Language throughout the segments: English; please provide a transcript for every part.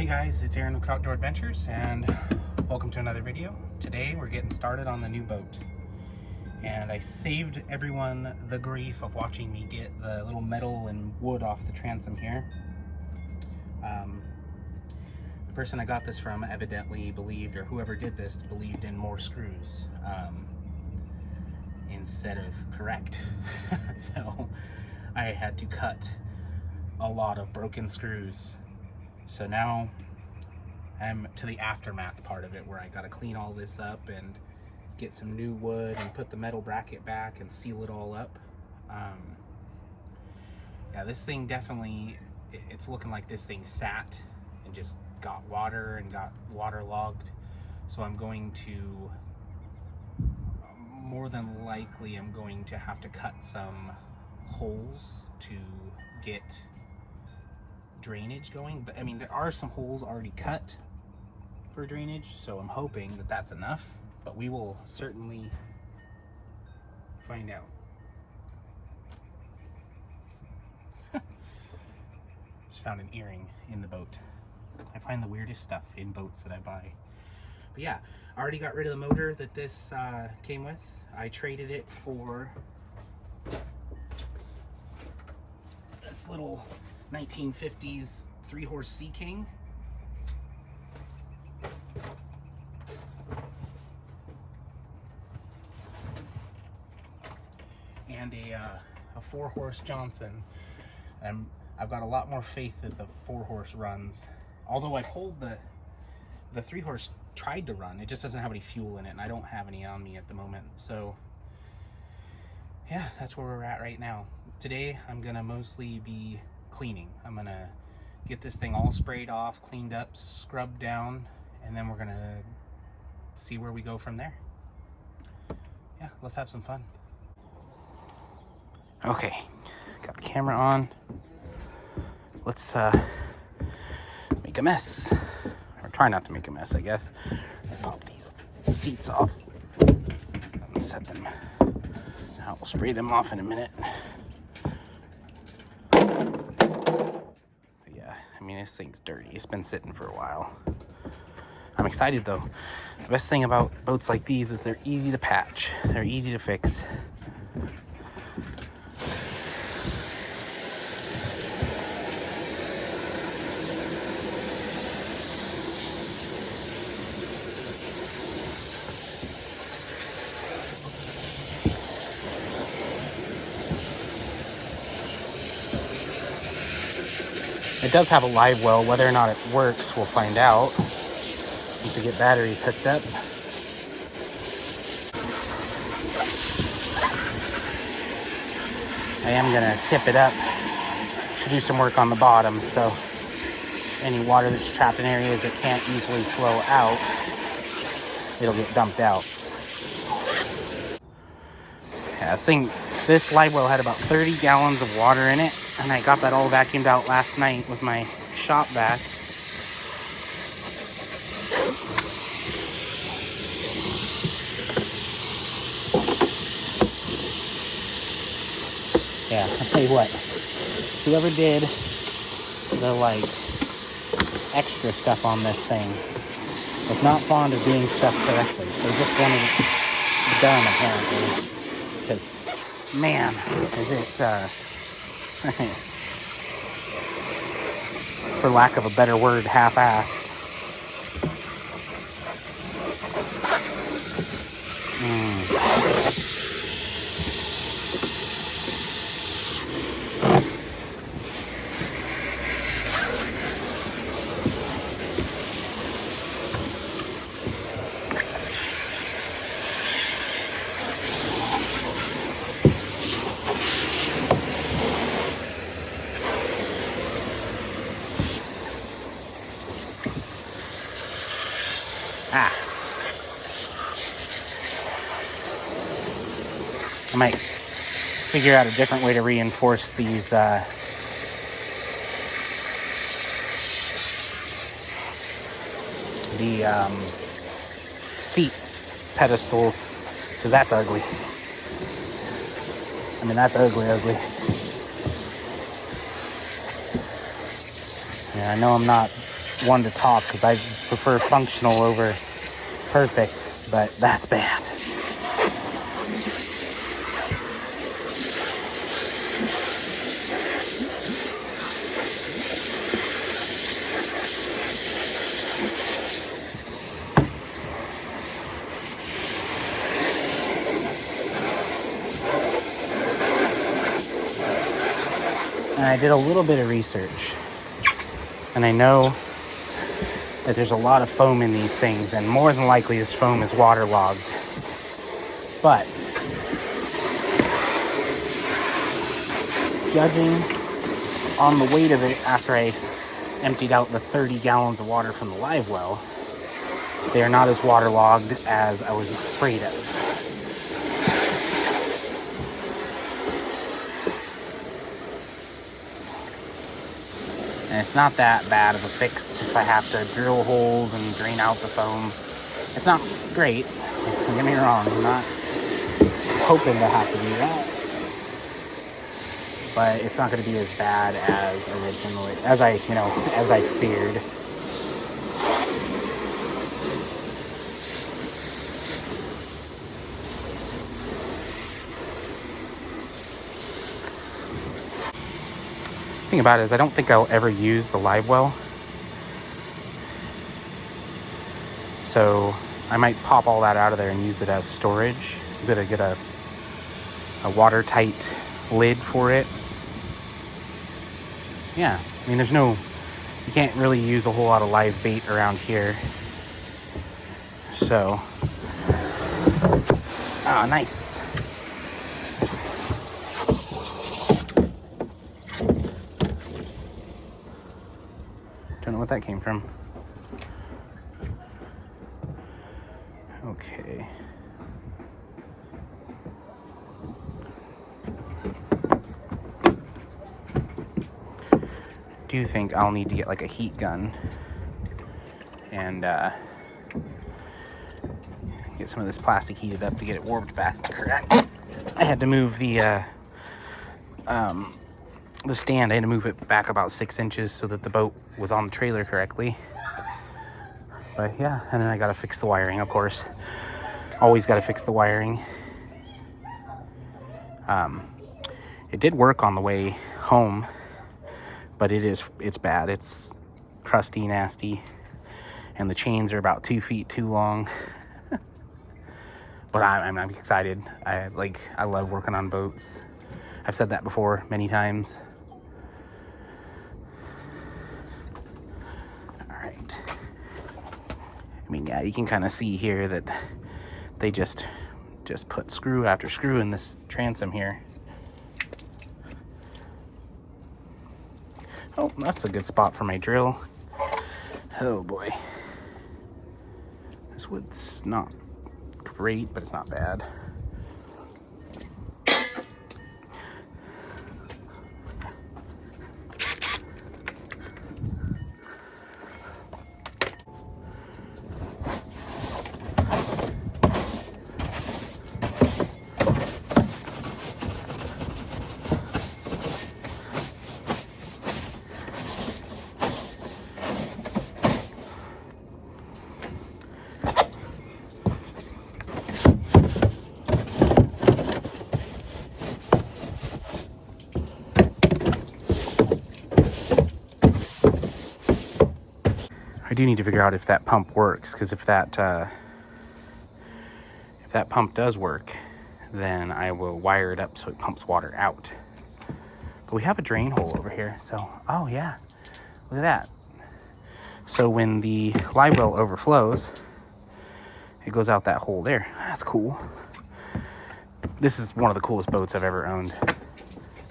Hey guys, it's Aaron with Outdoor Adventures and welcome to another video. Today we're getting started on the new boat. And I saved everyone the grief of watching me get the little metal and wood off the transom here. The person I got this from evidently believed, or whoever did this, believed in more screws instead of correct. So I had to cut a lot of broken screws. So now I'm to the aftermath part of it, where I got to clean all this up and get some new wood and put the metal bracket back and seal it all up. Yeah, this thing definitely, it's looking like this thing sat and just got water and got waterlogged. So I'm going to, more than likely, I'm going to have to cut some holes to get drainage going. But I mean, there are some holes already cut for drainage, so I'm hoping that that's enough, but we will certainly find out. Just found an earring in the boat. I find the weirdest stuff in boats that I buy. But yeah, I already got rid of the motor that this came with. I traded it for this little 1950s 3-horse Sea King. And a 4-horse Johnson. I've got a lot more faith that the 4-horse runs. Although I pulled the 3-horse tried to run, it just doesn't have any fuel in it, and I don't have any on me at the moment. So yeah, that's where we're at right now. Today I'm gonna mostly be cleaning. I'm gonna get this thing all sprayed off, cleaned up, scrubbed down, and then we're gonna see where we go from there. Yeah, let's have some fun. Okay, got the camera on. Let's make a mess, or try not to make a mess, I guess. Pop these seats off and set them. Now we'll spray them off in a minute. But yeah, I mean, this thing's dirty. It's been sitting for a while. I'm excited though. The best thing about boats like these is they're easy to patch. They're easy to fix. It does have a live well. Whether or not it works, we'll find out once we get batteries hooked up. I am gonna tip it up to do some work on the bottom, so any water that's trapped in areas that can't easily flow out, it'll get dumped out. Yeah, this live well had about 30 gallons of water in it, and I got that all vacuumed out last night with my shop vac. Yeah, I'll tell you what, whoever did the extra stuff on this thing was not fond of doing stuff correctly. They just wanted it done, apparently. Because, man, is it, for lack of a better word, half-assed. I might figure out a different way to reinforce these seat pedestals, because that's ugly. I mean, that's ugly. Yeah, I know I'm not one to talk because I prefer functional over perfect, but that's bad. And I did a little bit of research, and I know that there's a lot of foam in these things, and more than likely this foam is waterlogged. But judging on the weight of it after I emptied out the 30 gallons of water from the live well, they are not as waterlogged as I was afraid of. And it's not that bad of a fix if I have to drill holes and drain out the foam. It's not great, don't get me wrong, I'm not hoping to have to do that. But it's not going to be as bad as originally, as I feared. The thing about it is I don't think I'll ever use the live well. So I might pop all that out of there and use it as storage. I'm going to get a watertight lid for it. Yeah, I mean, you can't really use a whole lot of live bait around here. So, nice. Don't know what that came from. Okay. I do think I'll need to get like a heat gun and get some of this plastic heated up to get it warmed back correct. I had to move the stand. I had to move it back about 6 inches so that the boat was on the trailer correctly. But yeah, and then I gotta fix the wiring, of course. Always gotta fix the wiring. It did work on the way home, but it's bad. It's crusty, nasty, and the chains are about 2 feet too long. But I'm excited. I love working on boats. I've said that before many times. All right. I mean, yeah, you can kind of see here that they just put screw after screw in this transom here. Oh, that's a good spot for my drill. Oh boy. This wood's not great, but it's not bad. I do need to figure out if that pump works, because if that pump does work, then I will wire it up so it pumps water out. But we have a drain hole over here, so oh yeah, look at that. So when the live well overflows, it goes out that hole there. That's cool. This is one of the coolest boats I've ever owned.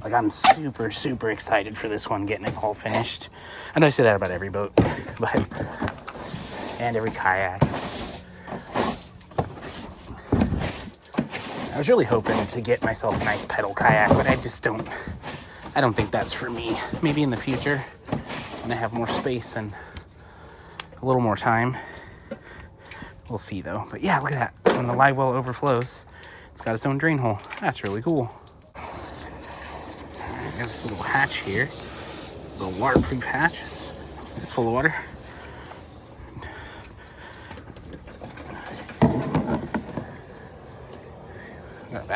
Like, I'm super, super excited for this one, getting it all finished. I know I say that about every boat, but, and every kayak. I was really hoping to get myself a nice pedal kayak, but I don't think that's for me. Maybe in the future, when I have more space and a little more time. We'll see though. But yeah, look at that. When the live well overflows, it's got its own drain hole. That's really cool. Got this little hatch here, little waterproof hatch. It's full of water.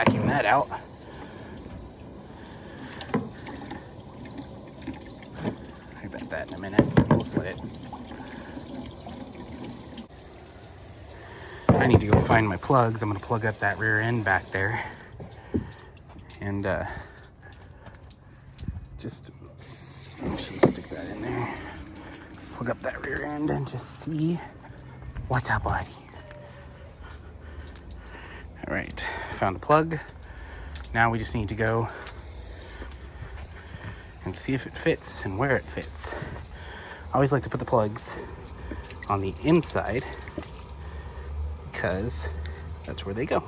vacuum that out. I bet that in a minute. We'll slit it. I need to go find my plugs. I'm gonna plug up that rear end back there. And just stick that in there. Plug up that rear end and just see what's up, buddy. All right, found a plug. Now we just need to go and see if it fits and where it fits. I always like to put the plugs on the inside because that's where they go.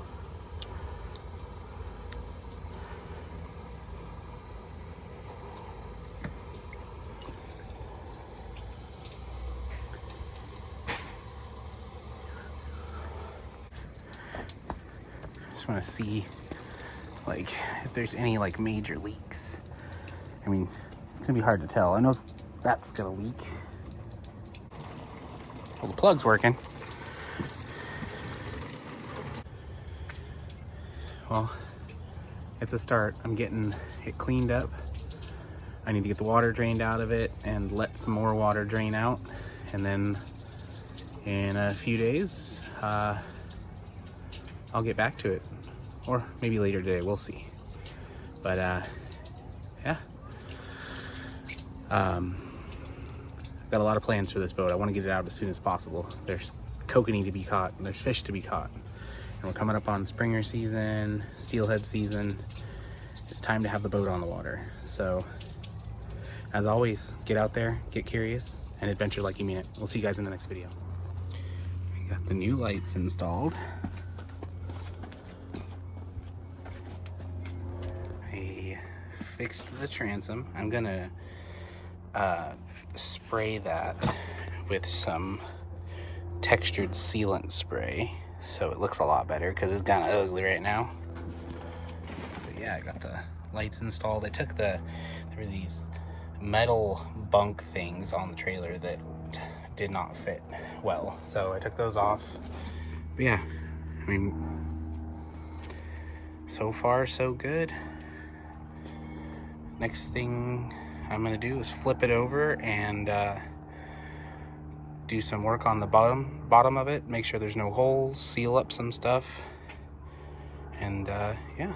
Just want to see like if there's any like major leaks. I mean, it's gonna be hard to tell. I know that's gonna leak. Well, the plug's working. Well, it's a start. I'm getting it cleaned up. I need to get the water drained out of it and let some more water drain out. And then in a few days, I'll get back to it. Or maybe later today, we'll see. But yeah. Got a lot of plans for this boat. I want to get it out as soon as possible. There's kokanee to be caught, and there's fish to be caught. And we're coming up on Springer season, steelhead season. It's time to have the boat on the water. So, as always, get out there, get curious, and adventure like you mean it. We'll see you guys in the next video. We got the new lights installed. I fixed the transom. I'm gonna spray that with some textured sealant spray so it looks a lot better because it's kind of ugly right now. But yeah, I got the lights installed. there were these metal bunk things on the trailer that did not fit well, so I took those off. But yeah, I mean, so far so good. Next thing I'm gonna do is flip it over and do some work on the bottom of it, make sure there's no holes, seal up some stuff, and yeah.